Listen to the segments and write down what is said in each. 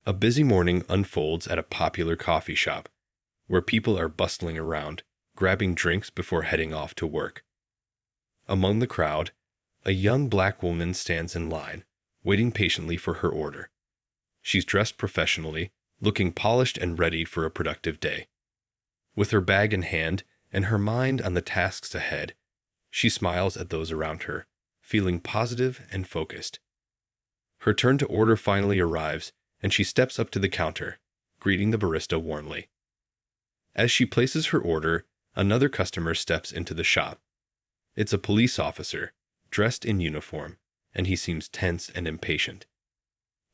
A busy morning unfolds at a popular coffee shop, where people are bustling around, grabbing drinks before heading off to work. Among the crowd, a young black woman stands in line, waiting patiently for her order. She's dressed professionally, looking polished and ready for a productive day. With her bag in hand and her mind on the tasks ahead, she smiles at those around her, feeling positive and focused. Her turn to order finally arrives, and she steps up to the counter, greeting the barista warmly. As she places her order, another customer steps into the shop. It's a police officer, dressed in uniform, and he seems tense and impatient.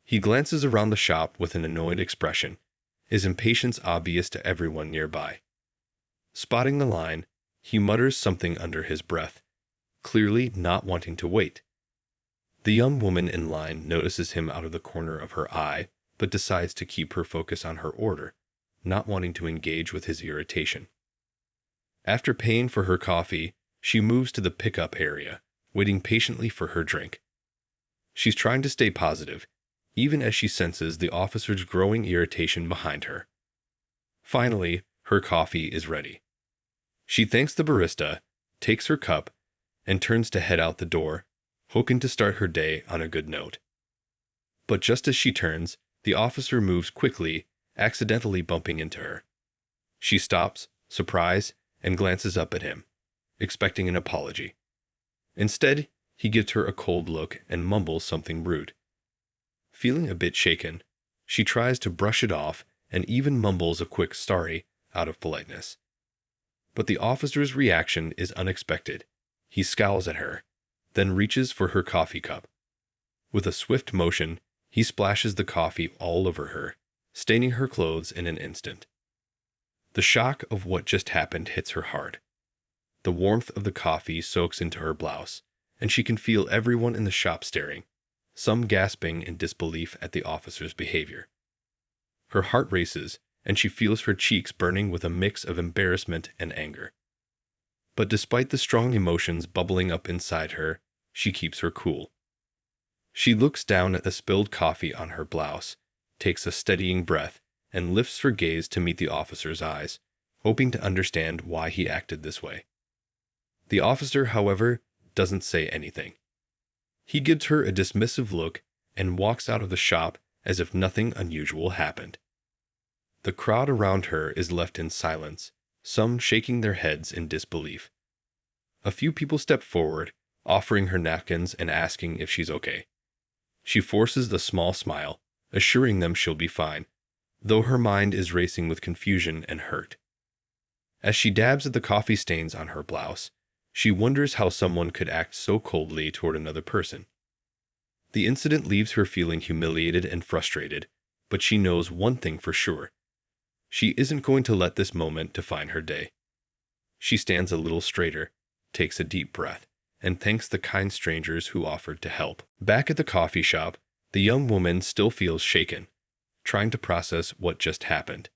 He glances around the shop with an annoyed expression, his impatience obvious to everyone nearby. Spotting the line, he mutters something under his breath, clearly not wanting to wait. The young woman in line notices him out of the corner of her eye, but decides to keep her focus on her order, not wanting to engage with his irritation. After paying for her coffee, she moves to the pickup area, waiting patiently for her drink. She's trying to stay positive, even as she senses the officer's growing irritation behind her. Finally, her coffee is ready. She thanks the barista, takes her cup, and turns to head out the door, hoping to start her day on a good note. But just as she turns, the officer moves quickly, accidentally bumping into her. She stops, surprised, and glances up at him, expecting an apology. Instead, he gives her a cold look and mumbles something rude. Feeling a bit shaken, she tries to brush it off and even mumbles a quick sorry out of politeness. But the officer's reaction is unexpected. He scowls at her, then reaches for her coffee cup. With a swift motion, he splashes the coffee all over her, staining her clothes in an instant. The shock of what just happened hits her hard. The warmth of the coffee soaks into her blouse, and she can feel everyone in the shop staring, some gasping in disbelief at the officer's behavior. Her heart races, and she feels her cheeks burning with a mix of embarrassment and anger. But despite the strong emotions bubbling up inside her, she keeps her cool. She looks down at the spilled coffee on her blouse, takes a steadying breath, and lifts her gaze to meet the officer's eyes, hoping to understand why he acted this way. The officer, however, doesn't say anything. He gives her a dismissive look and walks out of the shop as if nothing unusual happened. The crowd around her is left in silence, some shaking their heads in disbelief. A few people step forward, offering her napkins and asking if she's okay. She forces a small smile, assuring them she'll be fine, though her mind is racing with confusion and hurt. As she dabs at the coffee stains on her blouse, she wonders how someone could act so coldly toward another person. The incident leaves her feeling humiliated and frustrated, but she knows one thing for sure. She isn't going to let this moment define her day. She stands a little straighter, takes a deep breath, and thanks the kind strangers who offered to help. Back at the coffee shop, the young woman still feels shaken, trying to process what just happened.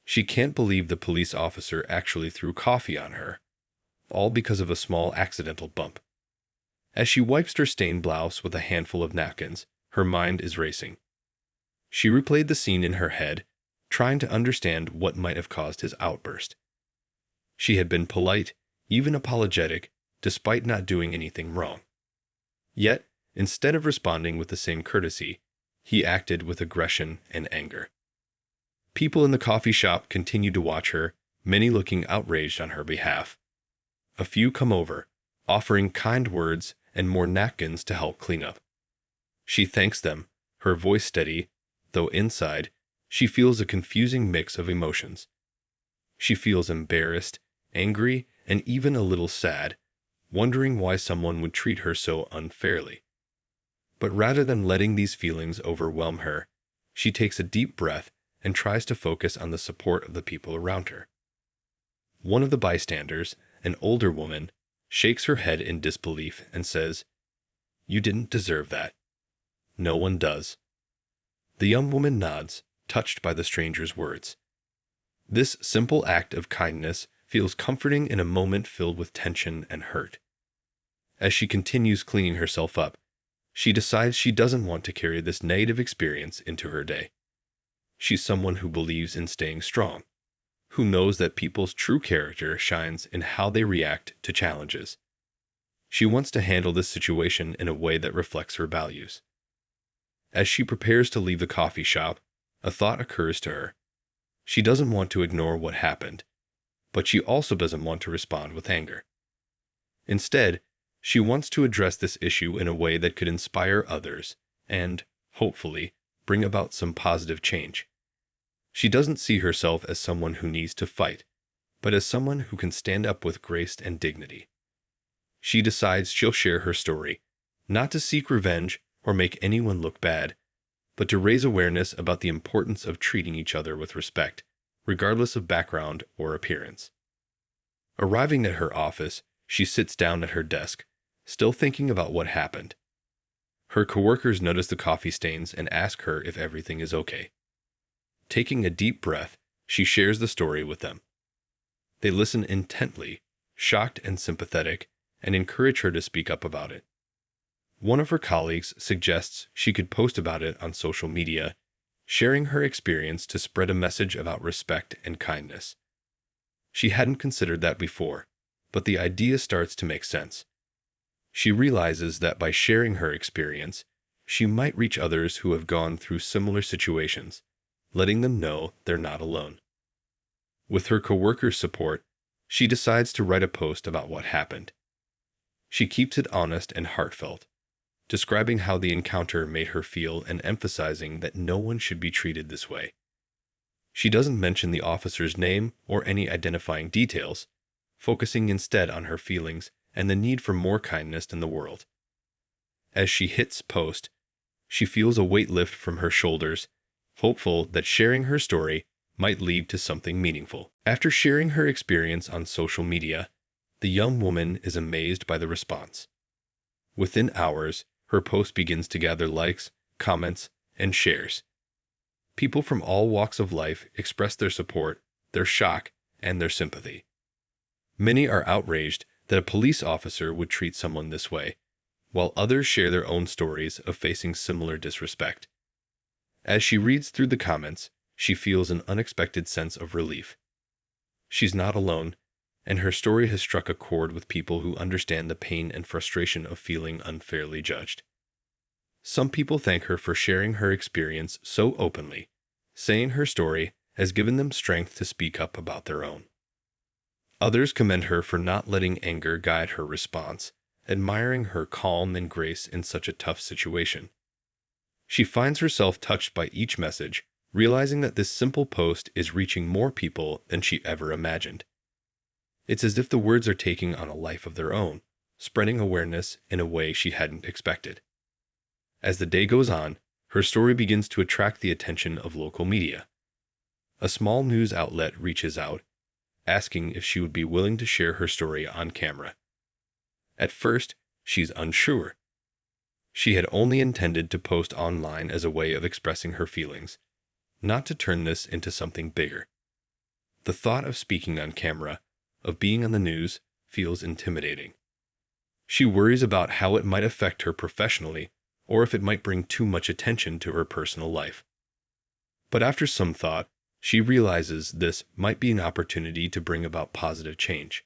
She can't believe the police officer actually threw coffee on her, all because of a small accidental bump. As she wipes her stained blouse with a handful of napkins, her mind is racing. She replayed the scene in her head, trying to understand what might have caused his outburst. She had been polite, even apologetic, despite not doing anything wrong. Yet, instead of responding with the same courtesy, he acted with aggression and anger. People in the coffee shop continue to watch her, many looking outraged on her behalf. A few come over, offering kind words and more napkins to help clean up. She thanks them, her voice steady, though inside, she feels a confusing mix of emotions. She feels embarrassed, angry, and even a little sad, wondering why someone would treat her so unfairly. But rather than letting these feelings overwhelm her, she takes a deep breath and tries to focus on the support of the people around her. One of the bystanders, an older woman, shakes her head in disbelief and says, "You didn't deserve that." No one does. The young woman nods, touched by the stranger's words. This simple act of kindness feels comforting in a moment filled with tension and hurt. As she continues cleaning herself up, she decides she doesn't want to carry this negative experience into her day. She's someone who believes in staying strong, who knows that people's true character shines in how they react to challenges. She wants to handle this situation in a way that reflects her values. As she prepares to leave the coffee shop, a thought occurs to her. She doesn't want to ignore what happened, but she also doesn't want to respond with anger. Instead, she wants to address this issue in a way that could inspire others and, hopefully, bring about some positive change. She doesn't see herself as someone who needs to fight, but as someone who can stand up with grace and dignity. She decides she'll share her story, not to seek revenge or make anyone look bad, but to raise awareness about the importance of treating each other with respect, regardless of background or appearance. Arriving at her office, she sits down at her desk, still thinking about what happened. Her coworkers notice the coffee stains and ask her if everything is okay. Taking a deep breath, she shares the story with them. They listen intently, shocked and sympathetic, and encourage her to speak up about it. One of her colleagues suggests she could post about it on social media, sharing her experience to spread a message about respect and kindness. She hadn't considered that before, but the idea starts to make sense. She realizes that by sharing her experience, she might reach others who have gone through similar situations, letting them know they're not alone. With her coworkers' support, she decides to write a post about what happened. She keeps it honest and heartfelt, describing how the encounter made her feel and emphasizing that no one should be treated this way. She doesn't mention the officer's name or any identifying details, focusing instead on her feelings and the need for more kindness in the world. As she hits post, she feels a weight lift from her shoulders, hopeful that sharing her story might lead to something meaningful. After sharing her experience on social media, the young woman is amazed by the response. Within hours, her post begins to gather likes, comments, and shares. People from all walks of life express their support, their shock, and their sympathy. Many are outraged that a police officer would treat someone this way, while others share their own stories of facing similar disrespect. As she reads through the comments, she feels an unexpected sense of relief. She's not alone, and her story has struck a chord with people who understand the pain and frustration of feeling unfairly judged. Some people thank her for sharing her experience so openly, saying her story has given them strength to speak up about their own. Others commend her for not letting anger guide her response, admiring her calm and grace in such a tough situation. She finds herself touched by each message, realizing that this simple post is reaching more people than she ever imagined. It's as if the words are taking on a life of their own, spreading awareness in a way she hadn't expected. As the day goes on, her story begins to attract the attention of local media. A small news outlet reaches out, asking if she would be willing to share her story on camera. At first, she's unsure. She had only intended to post online as a way of expressing her feelings, not to turn this into something bigger. The thought of speaking on camera, of being on the news, feels intimidating. She worries about how it might affect her professionally, or if it might bring too much attention to her personal life. But after some thought, she realizes this might be an opportunity to bring about positive change.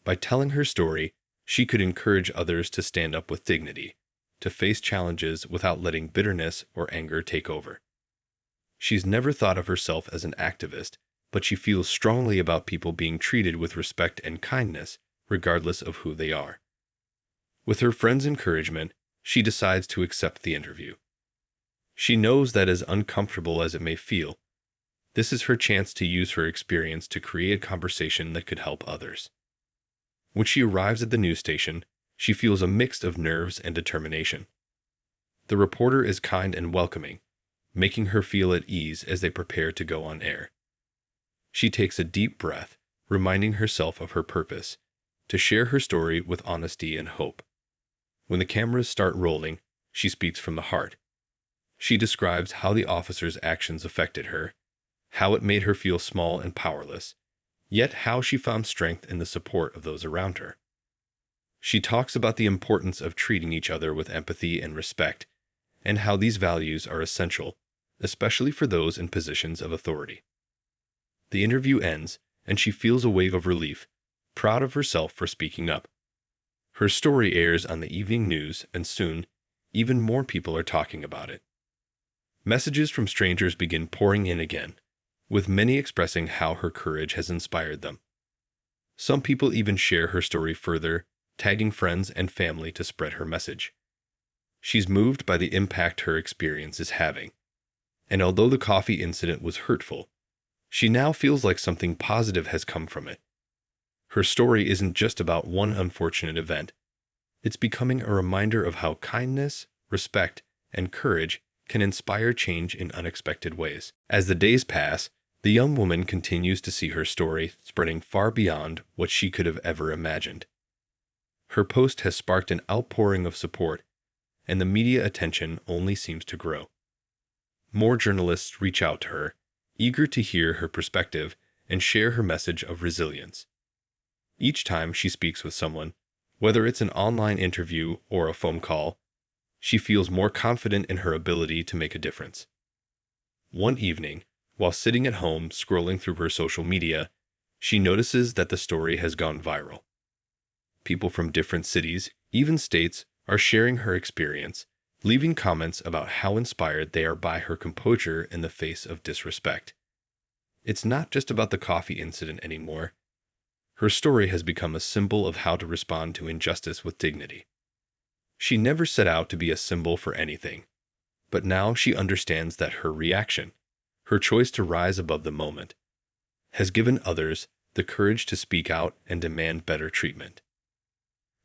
By telling her story, she could encourage others to stand up with dignity, to face challenges without letting bitterness or anger take over. She's never thought of herself as an activist, but she feels strongly about people being treated with respect and kindness, regardless of who they are. With her friend's encouragement, she decides to accept the interview. She knows that as uncomfortable as it may feel, this is her chance to use her experience to create a conversation that could help others. When she arrives at the news station, she feels a mix of nerves and determination. The reporter is kind and welcoming, making her feel at ease as they prepare to go on air. She takes a deep breath, reminding herself of her purpose, to share her story with honesty and hope. When the cameras start rolling, she speaks from the heart. She describes how the officer's actions affected her, how it made her feel small and powerless, yet how she found strength in the support of those around her. She talks about the importance of treating each other with empathy and respect, and how these values are essential, especially for those in positions of authority. The interview ends, and she feels a wave of relief, proud of herself for speaking up. Her story airs on the evening news, and soon, even more people are talking about it. Messages from strangers begin pouring in again, with many expressing how her courage has inspired them. Some people even share her story further, tagging friends and family to spread her message. She's moved by the impact her experience is having. And although the coffee incident was hurtful, she now feels like something positive has come from it. Her story isn't just about one unfortunate event. It's becoming a reminder of how kindness, respect, and courage can inspire change in unexpected ways. As the days pass, the young woman continues to see her story spreading far beyond what she could have ever imagined. Her post has sparked an outpouring of support, and the media attention only seems to grow. More journalists reach out to her, eager to hear her perspective and share her message of resilience. Each time she speaks with someone, whether it's an online interview or a phone call, she feels more confident in her ability to make a difference. One evening, while sitting at home scrolling through her social media, she notices that the story has gone viral. People from different cities, even states, are sharing her experience, leaving comments about how inspired they are by her composure in the face of disrespect. It's not just about the coffee incident anymore. Her story has become a symbol of how to respond to injustice with dignity. She never set out to be a symbol for anything, but now she understands that her reaction, her choice to rise above the moment, has given others the courage to speak out and demand better treatment.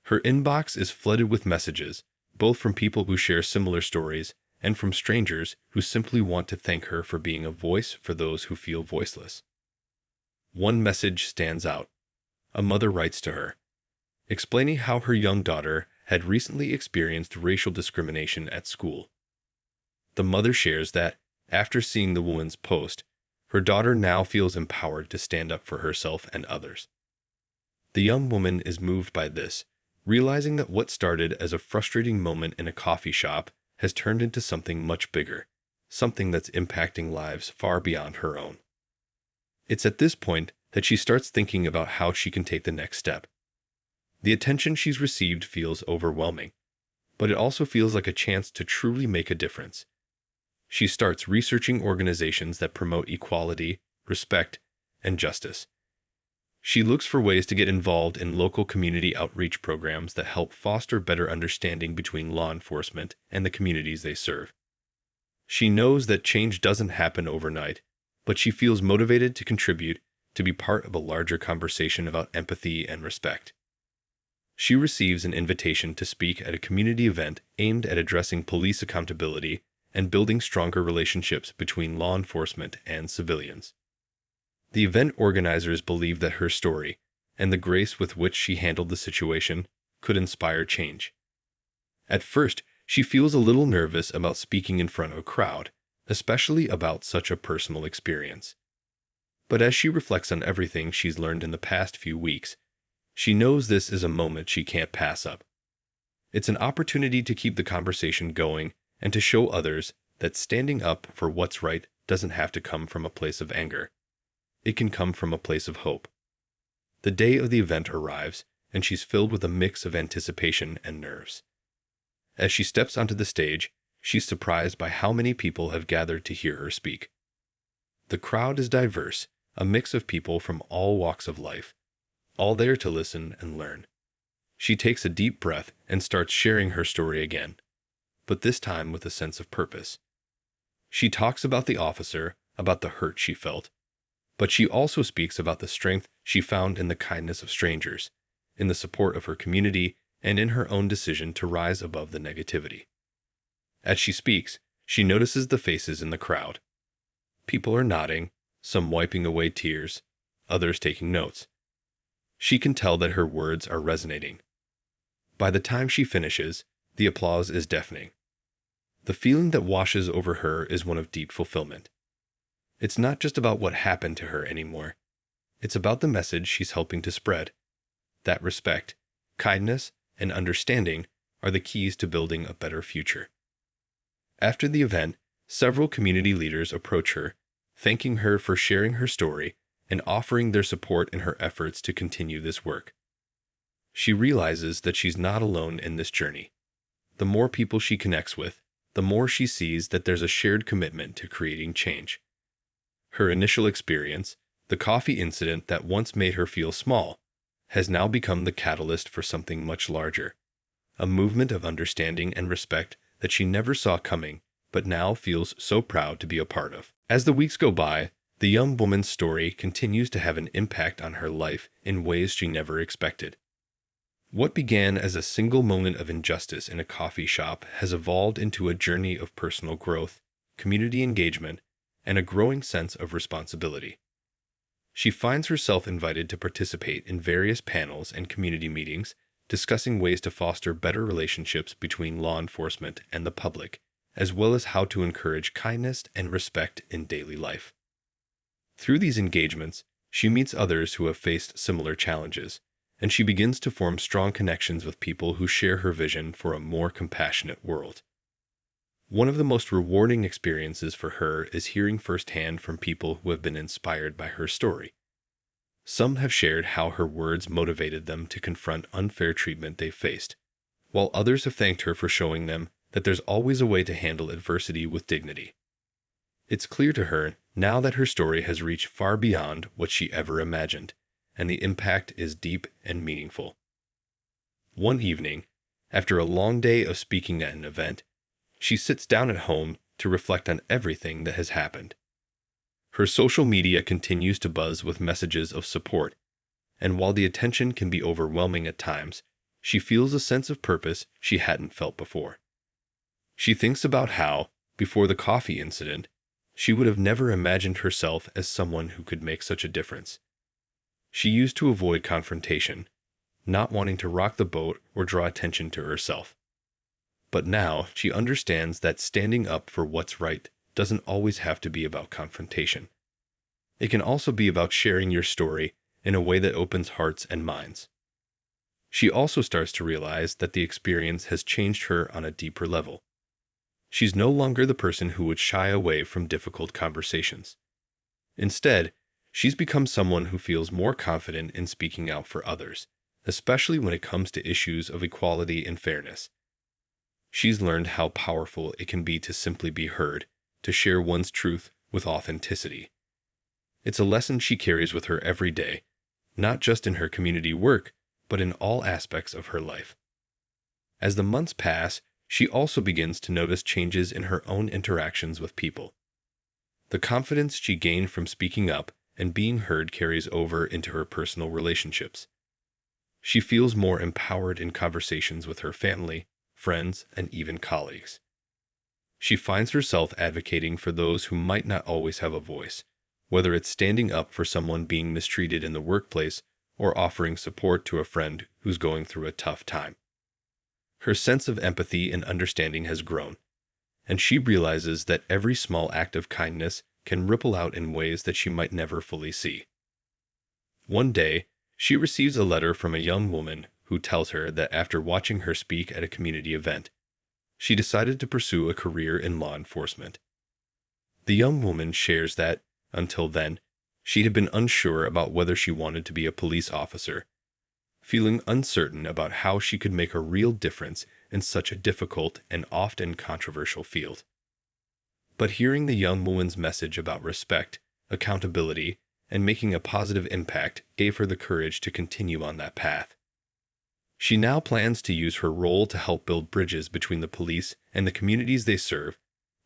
Her inbox is flooded with messages, both from people who share similar stories and from strangers who simply want to thank her for being a voice for those who feel voiceless. One message stands out. A mother writes to her, explaining how her young daughter had recently experienced racial discrimination at school. The mother shares that, after seeing the woman's post, her daughter now feels empowered to stand up for herself and others. The young woman is moved by this, realizing that what started as a frustrating moment in a coffee shop has turned into something much bigger, something that's impacting lives far beyond her own. It's at this point that she starts thinking about how she can take the next step. The attention she's received feels overwhelming, but it also feels like a chance to truly make a difference. She starts researching organizations that promote equality, respect, and justice. She looks for ways to get involved in local community outreach programs that help foster better understanding between law enforcement and the communities they serve. She knows that change doesn't happen overnight, but she feels motivated to contribute, to be part of a larger conversation about empathy and respect. She receives an invitation to speak at a community event aimed at addressing police accountability and building stronger relationships between law enforcement and civilians. The event organizers believe that her story, and the grace with which she handled the situation, could inspire change. At first, she feels a little nervous about speaking in front of a crowd, especially about such a personal experience. But as she reflects on everything she's learned in the past few weeks, she knows this is a moment she can't pass up. It's an opportunity to keep the conversation going and to show others that standing up for what's right doesn't have to come from a place of anger. It can come from a place of hope. The day of the event arrives, and she's filled with a mix of anticipation and nerves. As she steps onto the stage, she's surprised by how many people have gathered to hear her speak. The crowd is diverse, a mix of people from all walks of life, all there to listen and learn. She takes a deep breath and starts sharing her story again, but this time with a sense of purpose. She talks about the officer, about the hurt she felt, but she also speaks about the strength she found in the kindness of strangers, in the support of her community, and in her own decision to rise above the negativity. As she speaks, she notices the faces in the crowd. People are nodding, some wiping away tears, others taking notes. She can tell that her words are resonating. By the time she finishes, the applause is deafening. The feeling that washes over her is one of deep fulfillment. It's not just about what happened to her anymore. It's about the message she's helping to spread. That respect, kindness, and understanding are the keys to building a better future. After the event, Several community leaders approach her, thanking her for sharing her story and offering their support in her efforts to continue this work. She realizes that she's not alone in this journey. The more people she connects with, the more she sees that there's a shared commitment to creating change. Her initial experience, the coffee incident that once made her feel small, has now become the catalyst for something much larger, a movement of understanding and respect that she never saw coming, but now feels so proud to be a part of. As the weeks go by, the young woman's story continues to have an impact on her life in ways she never expected. What began as a single moment of injustice in a coffee shop has evolved into a journey of personal growth, community engagement, and a growing sense of responsibility. She finds herself invited to participate in various panels and community meetings, discussing ways to foster better relationships between law enforcement and the public, as well as how to encourage kindness and respect in daily life. Through these engagements, she meets others who have faced similar challenges, and she begins to form strong connections with people who share her vision for a more compassionate world. One of the most rewarding experiences for her is hearing firsthand from people who have been inspired by her story. Some have shared how her words motivated them to confront unfair treatment they faced, while others have thanked her for showing them that there's always a way to handle adversity with dignity. It's clear to her now that her story has reached far beyond what she ever imagined, and the impact is deep and meaningful. One evening, after a long day of speaking at an event, she sits down at home to reflect on everything that has happened. Her social media continues to buzz with messages of support, and while the attention can be overwhelming at times, she feels a sense of purpose she hadn't felt before. She thinks about how, before the coffee incident, she would have never imagined herself as someone who could make such a difference. She used to avoid confrontation, not wanting to rock the boat or draw attention to herself. But now she understands that standing up for what's right doesn't always have to be about confrontation. It can also be about sharing your story in a way that opens hearts and minds. She also starts to realize that the experience has changed her on a deeper level. She's no longer the person who would shy away from difficult conversations. Instead, she's become someone who feels more confident in speaking out for others, especially when it comes to issues of equality and fairness. She's learned how powerful it can be to simply be heard, to share one's truth with authenticity. It's a lesson she carries with her every day, not just in her community work, but in all aspects of her life. As the months pass, she also begins to notice changes in her own interactions with people. The confidence she gained from speaking up and being heard carries over into her personal relationships. She feels more empowered in conversations with her family, friends, and even colleagues. She finds herself advocating for those who might not always have a voice, whether it's standing up for someone being mistreated in the workplace or offering support to a friend who's going through a tough time. Her sense of empathy and understanding has grown, and she realizes that every small act of kindness can ripple out in ways that she might never fully see. One day, she receives a letter from a young woman who tells her that after watching her speak at a community event, she decided to pursue a career in law enforcement. The young woman shares that, until then, she had been unsure about whether she wanted to be a police officer, feeling uncertain about how she could make a real difference in such a difficult and often controversial field. But hearing the young woman's message about respect, accountability, and making a positive impact gave her the courage to continue on that path. She now plans to use her role to help build bridges between the police and the communities they serve,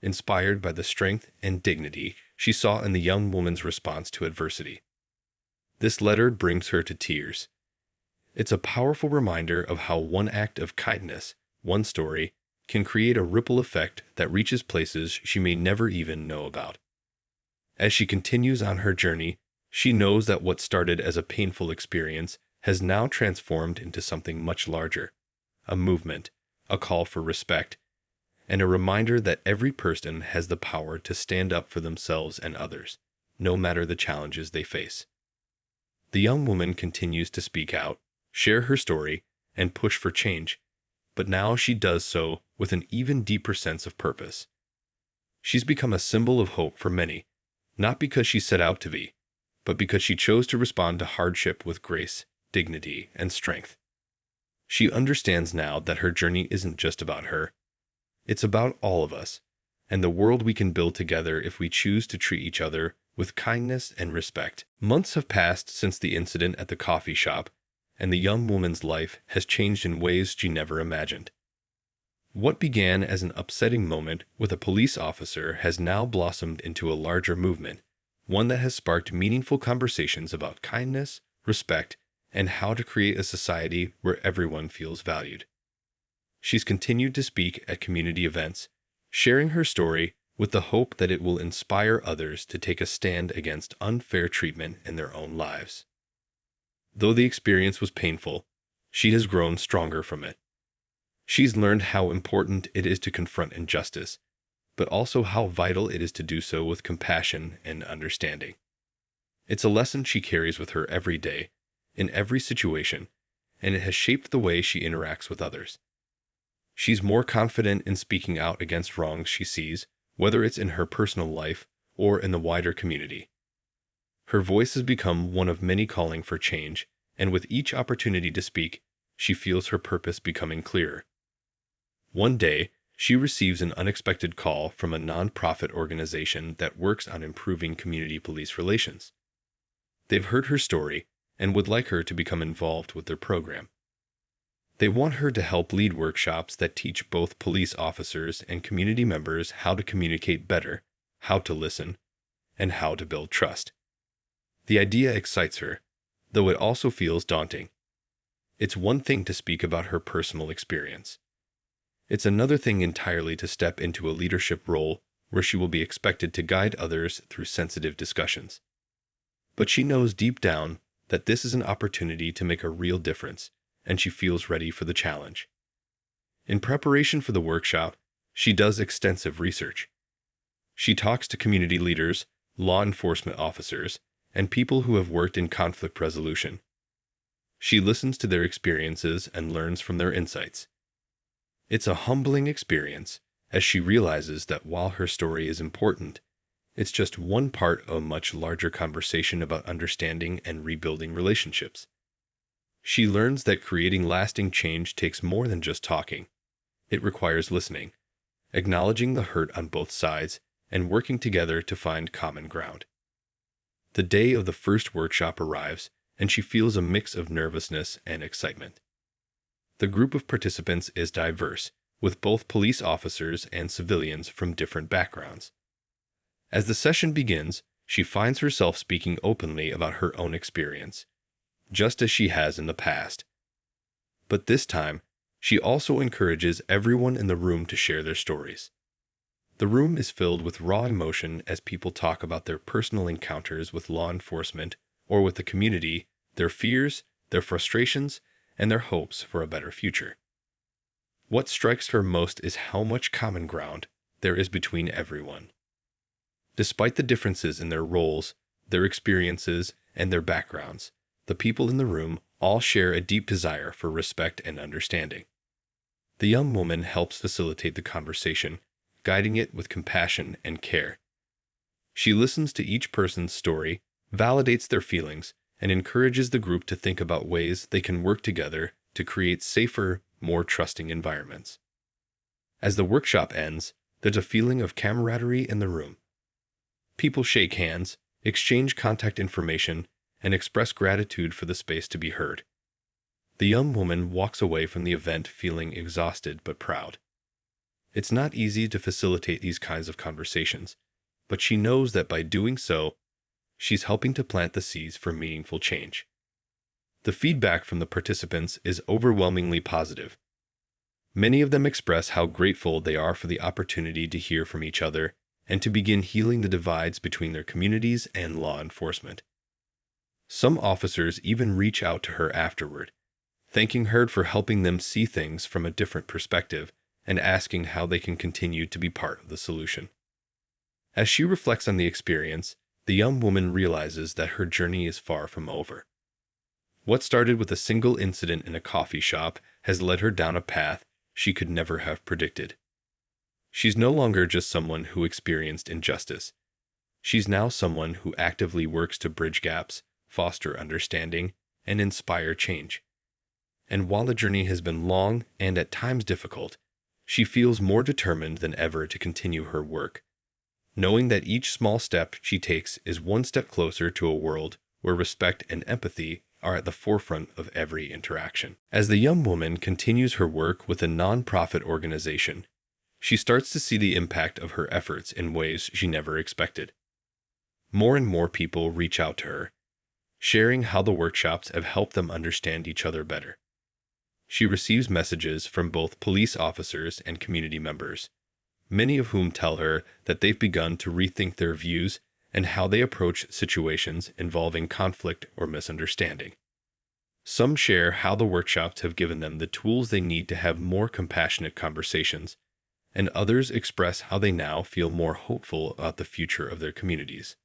inspired by the strength and dignity she saw in the young woman's response to adversity. This letter brings her to tears. It's a powerful reminder of how one act of kindness, one story, can create a ripple effect that reaches places she may never even know about. As she continues on her journey, she knows that what started as a painful experience has now transformed into something much larger, a movement, a call for respect, and a reminder that every person has the power to stand up for themselves and others, no matter the challenges they face. The young woman continues to speak out, share her story, and push for change, but now she does so with an even deeper sense of purpose. She's become a symbol of hope for many, not because she set out to be, but because she chose to respond to hardship with grace, dignity, and strength. She understands now that her journey isn't just about her. It's about all of us, and the world we can build together if we choose to treat each other with kindness and respect. Months have passed since the incident at the coffee shop, and the young woman's life has changed in ways she never imagined. What began as an upsetting moment with a police officer has now blossomed into a larger movement, one that has sparked meaningful conversations about kindness, respect, and how to create a society where everyone feels valued. She's continued to speak at community events, sharing her story with the hope that it will inspire others to take a stand against unfair treatment in their own lives. Though the experience was painful, she has grown stronger from it. She's learned how important it is to confront injustice, but also how vital it is to do so with compassion and understanding. It's a lesson she carries with her every day, in every situation, and it has shaped the way she interacts with others. She's more confident in speaking out against wrongs she sees, whether it's in her personal life or in the wider community. Her voice has become one of many calling for change, and with each opportunity to speak, she feels her purpose becoming clearer. One day, she receives an unexpected call from a nonprofit organization that works on improving community police relations. They've heard her story and would like her to become involved with their program. They want her to help lead workshops that teach both police officers and community members how to communicate better, how to listen, and how to build trust. The idea excites her, though it also feels daunting. It's one thing to speak about her personal experience. It's another thing entirely to step into a leadership role where she will be expected to guide others through sensitive discussions. But she knows deep down that this is an opportunity to make a real difference, and she feels ready for the challenge. In preparation for the workshop, she does extensive research. She talks to community leaders, law enforcement officers, and people who have worked in conflict resolution. She listens to their experiences and learns from their insights. It's a humbling experience, as she realizes that while her story is important, it's just one part of a much larger conversation about understanding and rebuilding relationships. She learns that creating lasting change takes more than just talking. It requires listening, acknowledging the hurt on both sides, and working together to find common ground. The day of the first workshop arrives, and she feels a mix of nervousness and excitement. The group of participants is diverse, with both police officers and civilians from different backgrounds. As the session begins, she finds herself speaking openly about her own experience, just as she has in the past. But this time, she also encourages everyone in the room to share their stories. The room is filled with raw emotion as people talk about their personal encounters with law enforcement or with the community, their fears, their frustrations, and their hopes for a better future. What strikes her most is how much common ground there is between everyone. Despite the differences in their roles, their experiences, and their backgrounds, the people in the room all share a deep desire for respect and understanding. The young woman helps facilitate the conversation, guiding it with compassion and care. She listens to each person's story, validates their feelings, and encourages the group to think about ways they can work together to create safer, more trusting environments. As the workshop ends, there's a feeling of camaraderie in the room. People shake hands, exchange contact information, and express gratitude for the space to be heard. The young woman walks away from the event feeling exhausted but proud. It's not easy to facilitate these kinds of conversations, but she knows that by doing so, she's helping to plant the seeds for meaningful change. The feedback from the participants is overwhelmingly positive. Many of them express how grateful they are for the opportunity to hear from each other and to begin healing the divides between their communities and law enforcement. Some officers even reach out to her afterward, thanking her for helping them see things from a different perspective and asking how they can continue to be part of the solution. As she reflects on the experience, the young woman realizes that her journey is far from over. What started with a single incident in a coffee shop has led her down a path she could never have predicted. She's no longer just someone who experienced injustice. She's now someone who actively works to bridge gaps, foster understanding, and inspire change. And while the journey has been long and at times difficult, she feels more determined than ever to continue her work, knowing that each small step she takes is one step closer to a world where respect and empathy are at the forefront of every interaction. As the young woman continues her work with a nonprofit organization, she starts to see the impact of her efforts in ways she never expected. More and more people reach out to her, sharing how the workshops have helped them understand each other better. She receives messages from both police officers and community members, many of whom tell her that they've begun to rethink their views and how they approach situations involving conflict or misunderstanding. Some share how the workshops have given them the tools they need to have more compassionate conversations, and others express how they now feel more hopeful about the future of their communities.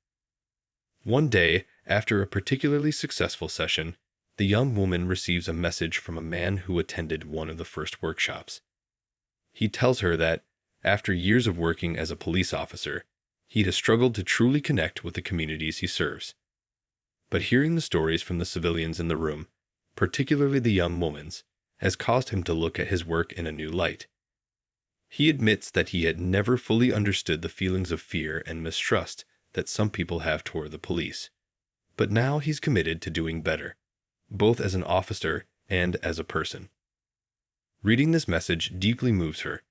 One day, after a particularly successful session, the young woman receives a message from a man who attended one of the first workshops. He tells her that, after years of working as a police officer, he has struggled to truly connect with the communities he serves. But hearing the stories from the civilians in the room, particularly the young woman's, has caused him to look at his work in a new light. He admits that he had never fully understood the feelings of fear and mistrust that some people have toward the police. But now he's committed to doing better, both as an officer and as a person. Reading this message deeply moves her.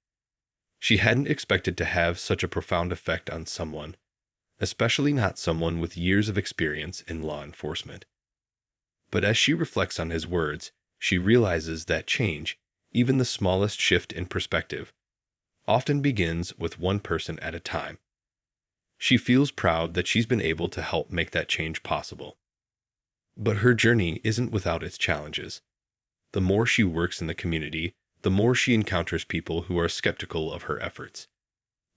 She hadn't expected to have such a profound effect on someone, especially not someone with years of experience in law enforcement. But as she reflects on his words, she realizes that change, even the smallest shift in perspective, often begins with one person at a time. She feels proud that she's been able to help make that change possible. But her journey isn't without its challenges. The more she works in the community, the more she encounters people who are skeptical of her efforts.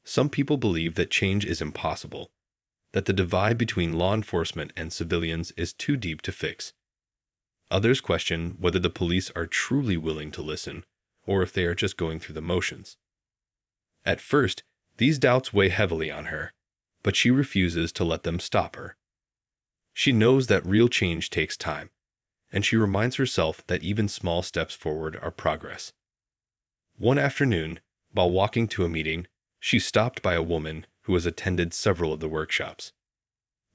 Some people believe that change is impossible, that the divide between law enforcement and civilians is too deep to fix. Others question whether the police are truly willing to listen, or if they are just going through the motions. At first, these doubts weigh heavily on her, but she refuses to let them stop her. She knows that real change takes time, and she reminds herself that even small steps forward are progress. One afternoon, while walking to a meeting, she's stopped by a woman who has attended several of the workshops.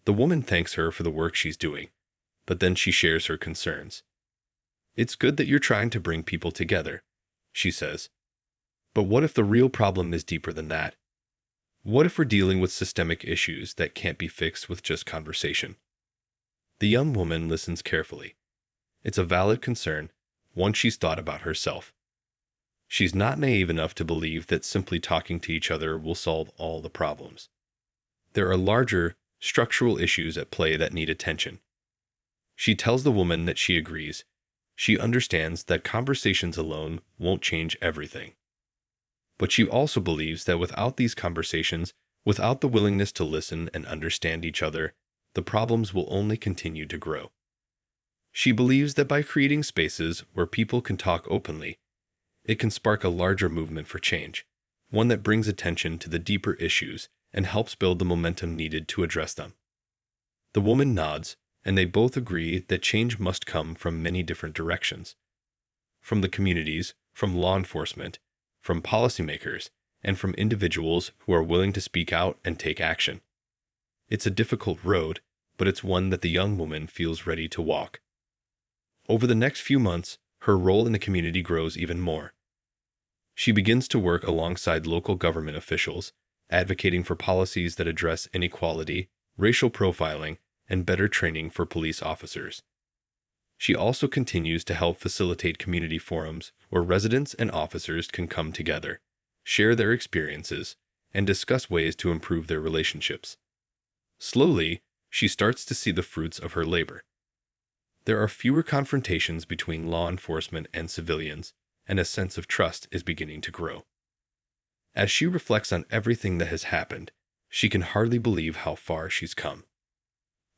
The woman thanks her for the work she's doing, but then she shares her concerns. "It's good that you're trying to bring people together," she says. "But what if the real problem is deeper than that? What if we're dealing with systemic issues that can't be fixed with just conversation?" The young woman listens carefully. It's a valid concern, one she's thought about herself. She's not naive enough to believe that simply talking to each other will solve all the problems. There are larger, structural issues at play that need attention. She tells the woman that she agrees. She understands that conversations alone won't change everything. But she also believes that without these conversations, without the willingness to listen and understand each other, the problems will only continue to grow. She believes that by creating spaces where people can talk openly, it can spark a larger movement for change, one that brings attention to the deeper issues and helps build the momentum needed to address them. The woman nods, and they both agree that change must come from many different directions. From the communities, from law enforcement, from policymakers, and from individuals who are willing to speak out and take action. It's a difficult road, but it's one that the young woman feels ready to walk. Over the next few months, her role in the community grows even more. She begins to work alongside local government officials, advocating for policies that address inequality, racial profiling, and better training for police officers. She also continues to help facilitate community forums where residents and officers can come together, share their experiences, and discuss ways to improve their relationships. Slowly, she starts to see the fruits of her labor. There are fewer confrontations between law enforcement and civilians, and a sense of trust is beginning to grow. As she reflects on everything that has happened, she can hardly believe how far she's come.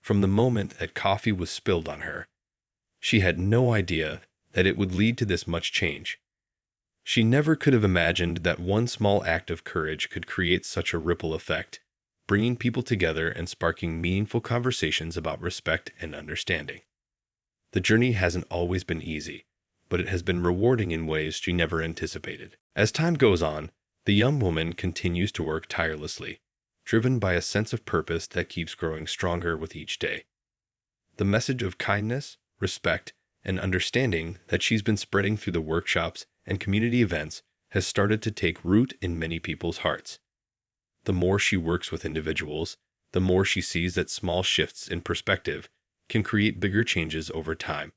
From the moment that coffee was spilled on her, she had no idea that it would lead to this much change. She never could have imagined that one small act of courage could create such a ripple effect, bringing people together and sparking meaningful conversations about respect and understanding. The journey hasn't always been easy, but it has been rewarding in ways she never anticipated. As time goes on, the young woman continues to work tirelessly, driven by a sense of purpose that keeps growing stronger with each day. The message of kindness, respect, and understanding that she's been spreading through the workshops and community events has started to take root in many people's hearts. The more she works with individuals, the more she sees that small shifts in perspective can create bigger changes over time.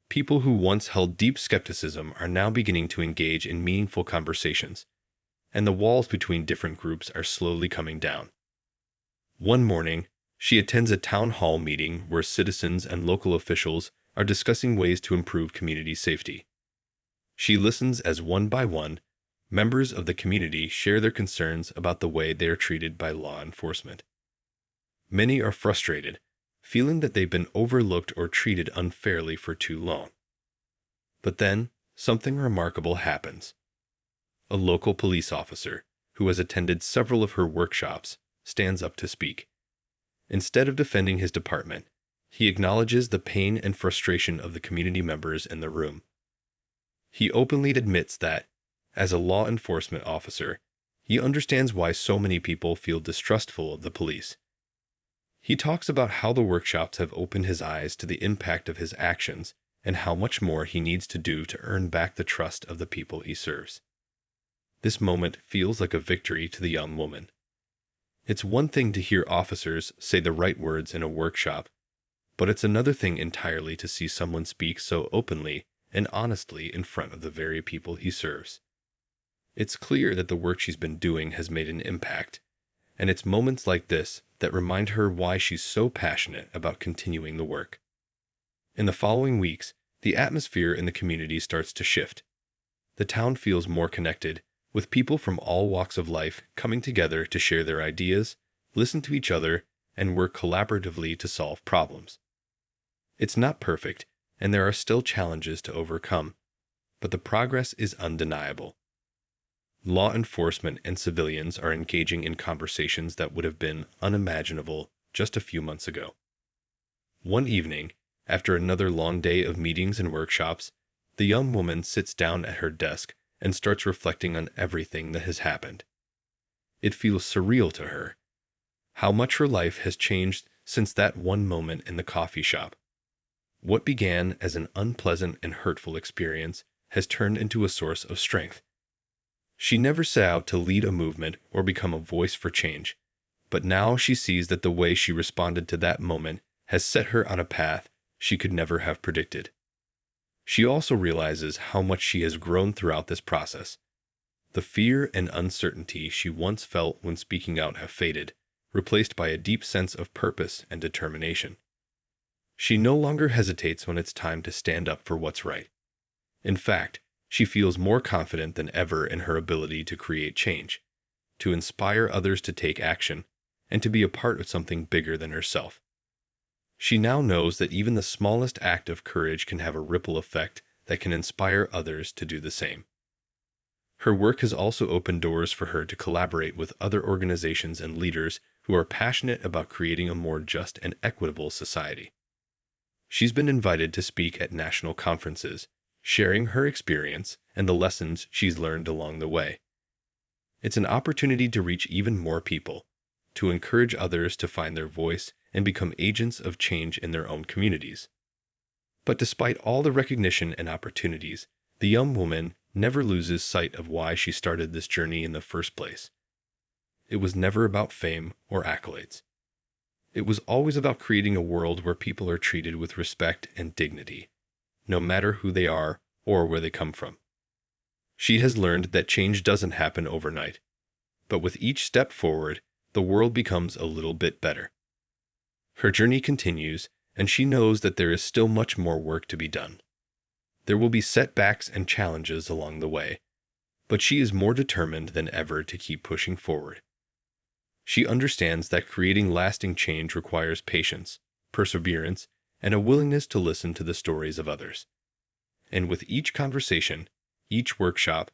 People who once held deep skepticism are now beginning to engage in meaningful conversations, and the walls between different groups are slowly coming down. One morning, she attends a town hall meeting where citizens and local officials are discussing ways to improve community safety. She listens as one by one, members of the community share their concerns about the way they are treated by law enforcement. Many are frustrated, feeling that they've been overlooked or treated unfairly for too long. But then, something remarkable happens. A local police officer, who has attended several of her workshops, stands up to speak. Instead of defending his department, he acknowledges the pain and frustration of the community members in the room. He openly admits that, as a law enforcement officer, he understands why so many people feel distrustful of the police. He talks about how the workshops have opened his eyes to the impact of his actions and how much more he needs to do to earn back the trust of the people he serves. This moment feels like a victory to the young woman. It's one thing to hear officers say the right words in a workshop, but it's another thing entirely to see someone speak so openly and honestly in front of the very people he serves. It's clear that the work she's been doing has made an impact, and it's moments like this that remind her why she's so passionate about continuing the work. In the following weeks, the atmosphere in the community starts to shift. The town feels more connected, with people from all walks of life coming together to share their ideas, listen to each other, and work collaboratively to solve problems. It's not perfect, and there are still challenges to overcome, but the progress is undeniable. Law enforcement and civilians are engaging in conversations that would have been unimaginable just a few months ago. One evening, after another long day of meetings and workshops, the young woman sits down at her desk and starts reflecting on everything that has happened. It feels surreal to her. How much her life has changed since that one moment in the coffee shop. What began as an unpleasant and hurtful experience has turned into a source of strength. She never set out to lead a movement or become a voice for change, but now she sees that the way she responded to that moment has set her on a path she could never have predicted. She also realizes how much she has grown throughout this process. The fear and uncertainty she once felt when speaking out have faded, replaced by a deep sense of purpose and determination. She no longer hesitates when it's time to stand up for what's right. In fact, she feels more confident than ever in her ability to create change, to inspire others to take action, and to be a part of something bigger than herself. She now knows that even the smallest act of courage can have a ripple effect that can inspire others to do the same. Her work has also opened doors for her to collaborate with other organizations and leaders who are passionate about creating a more just and equitable society. She's been invited to speak at national conferences, sharing her experience and the lessons she's learned along the way. It's an opportunity to reach even more people, to encourage others to find their voice and become agents of change in their own communities. But despite all the recognition and opportunities, the young woman never loses sight of why she started this journey in the first place. It was never about fame or accolades. It was always about creating a world where people are treated with respect and dignity, no matter who they are or where they come from. She has learned that change doesn't happen overnight, but with each step forward, the world becomes a little bit better. Her journey continues, and she knows that there is still much more work to be done. There will be setbacks and challenges along the way, but she is more determined than ever to keep pushing forward. She understands that creating lasting change requires patience, perseverance, and a willingness to listen to the stories of others. And with each conversation, Each workshop,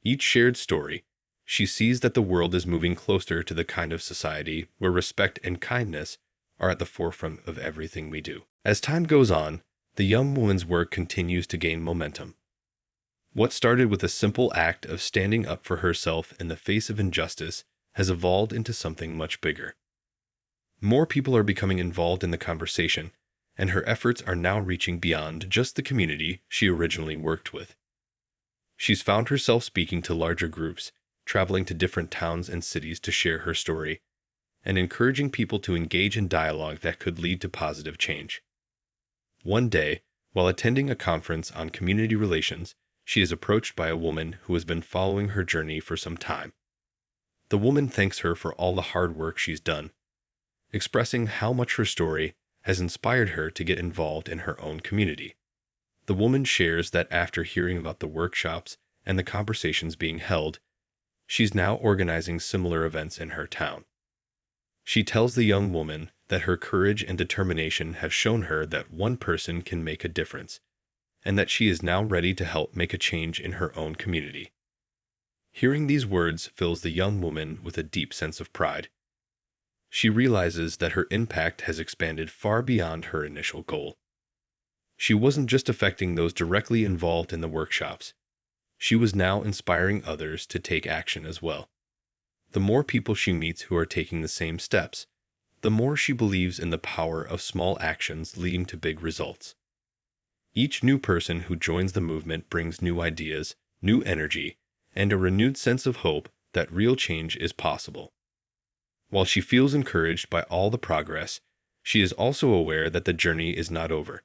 each shared story, she sees that the world is moving closer to the kind of society where respect and kindness are at the forefront of everything we do. As time goes on, the young woman's work continues to gain momentum. What started with a simple act of standing up for herself in the face of injustice has evolved into something much bigger. More people are becoming involved in the conversation, and her efforts are now reaching beyond just the community she originally worked with. She's found herself speaking to larger groups, traveling to different towns and cities to share her story, and encouraging people to engage in dialogue that could lead to positive change. One day, while attending a conference on community relations, she is approached by a woman who has been following her journey for some time. The woman thanks her for all the hard work she's done, expressing how much her story has inspired her to get involved in her own community. The woman shares that after hearing about the workshops and the conversations being held, she's now organizing similar events in her town. She tells the young woman that her courage and determination have shown her that one person can make a difference, and that she is now ready to help make a change in her own community. Hearing these words fills the young woman with a deep sense of pride. She realizes that her impact has expanded far beyond her initial goal. She wasn't just affecting those directly involved in the workshops. She was now inspiring others to take action as well. The more people she meets who are taking the same steps, the more she believes in the power of small actions leading to big results. Each new person who joins the movement brings new ideas, new energy, and a renewed sense of hope that real change is possible. While she feels encouraged by all the progress, she is also aware that the journey is not over.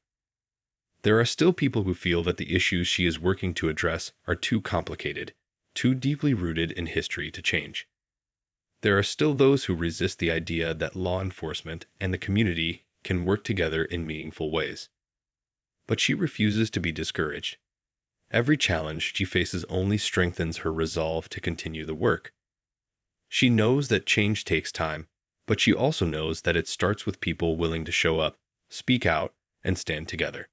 There are still people who feel that the issues she is working to address are too complicated, too deeply rooted in history to change. There are still those who resist the idea that law enforcement and the community can work together in meaningful ways. But she refuses to be discouraged. Every challenge she faces only strengthens her resolve to continue the work. She knows that change takes time, but she also knows that it starts with people willing to show up, speak out, and stand together.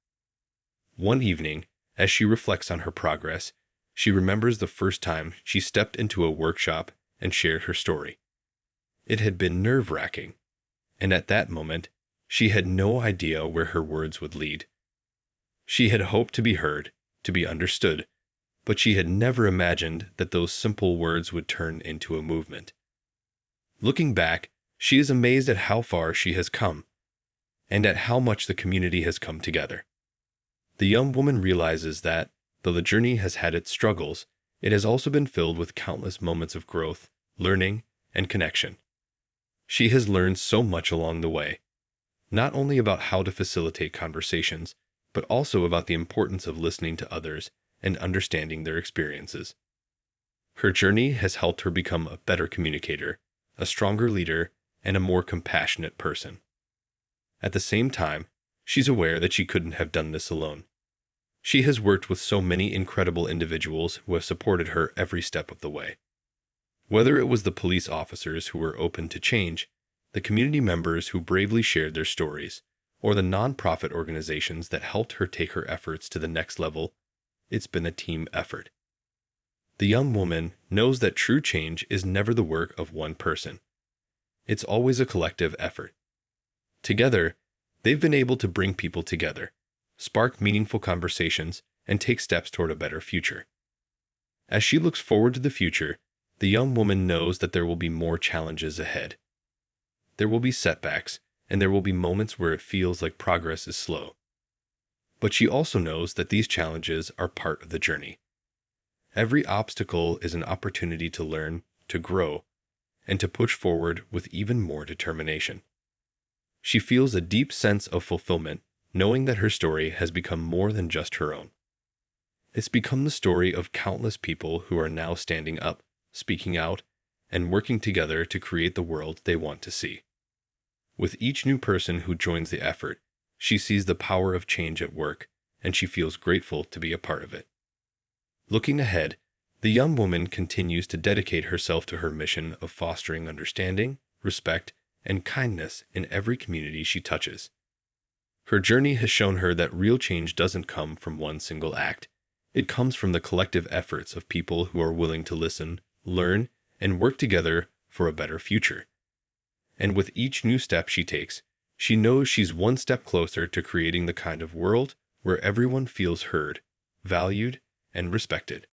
One evening, as she reflects on her progress, she remembers the first time she stepped into a workshop and shared her story. It had been nerve-wracking, and at that moment, she had no idea where her words would lead. She had hoped to be heard, to be understood, but she had never imagined that those simple words would turn into a movement. Looking back, she is amazed at how far she has come, and at how much the community has come together. The young woman realizes that, though the journey has had its struggles, it has also been filled with countless moments of growth, learning, and connection. She has learned so much along the way, not only about how to facilitate conversations, but also about the importance of listening to others and understanding their experiences. Her journey has helped her become a better communicator, a stronger leader, and a more compassionate person. At the same time, she's aware that she couldn't have done this alone. She has worked with so many incredible individuals who have supported her every step of the way. Whether it was the police officers who were open to change, the community members who bravely shared their stories, or the nonprofit organizations that helped her take her efforts to the next level, it's been a team effort. The young woman knows that true change is never the work of one person. It's always a collective effort. Together, they've been able to bring people together, spark meaningful conversations, and take steps toward a better future. As she looks forward to the future, the young woman knows that there will be more challenges ahead. There will be setbacks, and there will be moments where it feels like progress is slow. But she also knows that these challenges are part of the journey. Every obstacle is an opportunity to learn, to grow, and to push forward with even more determination. She feels a deep sense of fulfillment, knowing that her story has become more than just her own. It's become the story of countless people who are now standing up, speaking out, and working together to create the world they want to see. With each new person who joins the effort, she sees the power of change at work, and she feels grateful to be a part of it. Looking ahead, the young woman continues to dedicate herself to her mission of fostering understanding, respect, and kindness in every community she touches. Her journey has shown her that real change doesn't come from one single act. It comes from the collective efforts of people who are willing to listen, learn, and work together for a better future. And with each new step she takes, she knows she's one step closer to creating the kind of world where everyone feels heard, valued, and respected.